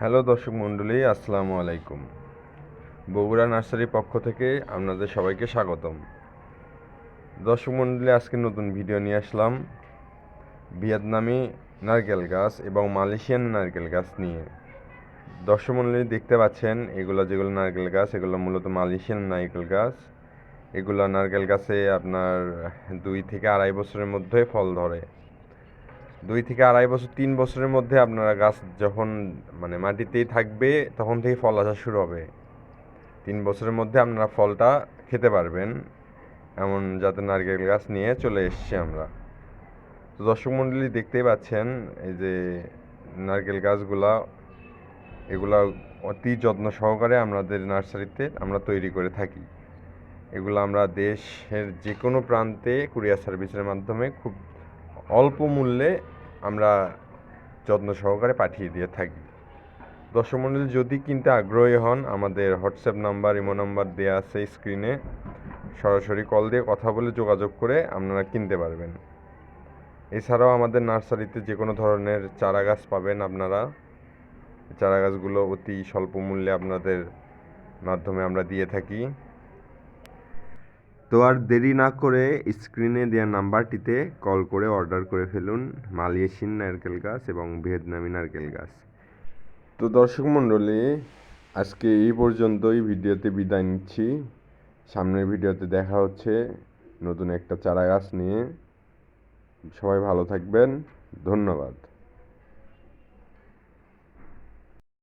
Hello দর্শক মণ্ডলী, আসসালামু আলাইকুম। বগুড়া নার্সারির পক্ষ থেকে আপনাদের সবাইকে স্বাগতম। দর্শক মণ্ডলী, আজকে নতুন ভিডিও নিয়ে আসলাম ভিয়েতনামি নারকেল গাছ এবং মালয়েশিয়ান নারকেল গাছ নিয়ে। দর্শক মণ্ডলী, দেখতে পাচ্ছেন যেগুলো নারকেল গাছ, এগুলো মূলত মালয়েশিয়ান নারকেল গাছ। এগুলো নারকেল গাছে আপনার 2 থেকে 2.5 বছরের মধ্যে ফল ধরে। 2 থেকে 2.5 বছর, 3 বছরের মধ্যে আপনারা গাছ যখন মাটিতেই থাকবে তখন থেকে ফল আসা শুরু হবে। 3 বছরের মধ্যে আপনারা ফলটা খেতে পারবেন, এমন জাতের নারকেল গাছ নিয়ে চলে এসেছি আমরা। তো দর্শক মণ্ডলী, দেখতেই পাচ্ছেন এই যে নারকেল গাছগুলা, এগুলা অতি যত্ন সহকারে আমাদের নার্সারিতে আমরা তৈরি করে থাকি। এগুলো আমরা দেশের যে কোনো প্রান্তে কুরিয়ার সার্ভিসের মাধ্যমে খুব অল্প মূল্যে আমরা যত্ন সহকারে পাঠিয়ে দিয়ে থাকি। দর্শক মণ্ডলী, যদি কিনতে আগ্রহী হন, আমাদের হোয়াটসঅ্যাপ নাম্বার, ইমো নাম্বার দেওয়া আছে স্ক্রিনে, সরাসরি কল দিয়ে কথা বলে যোগাযোগ করে আপনারা কিনতে পারবেন। এছাড়াও আমাদের নার্সারিতে যে কোনো ধরনের চারা গাছ পাবেন আপনারা। চারা গাছগুলো অতি স্বল্প মূল্যে আপনাদের মাধ্যমে আমরা দিয়ে থাকি। তো আর দেরি না করে স্ক্রিনে দেওয়া নাম্বারটিতে কল করে অর্ডার করে ফেলুন মালয়েশিয়ান নারকেল গাছ এবং ভিয়েতনামি নারকেল গাছ। তো দর্শক মণ্ডলী, আজকে এই পর্যন্তই ভিডিওতে বিদায় নিচ্ছি। সামনের ভিডিওতে দেখা হচ্ছে নতুন একটা চারা গাছ নিয়ে। সবাই ভালো থাকবেন, ধন্যবাদ।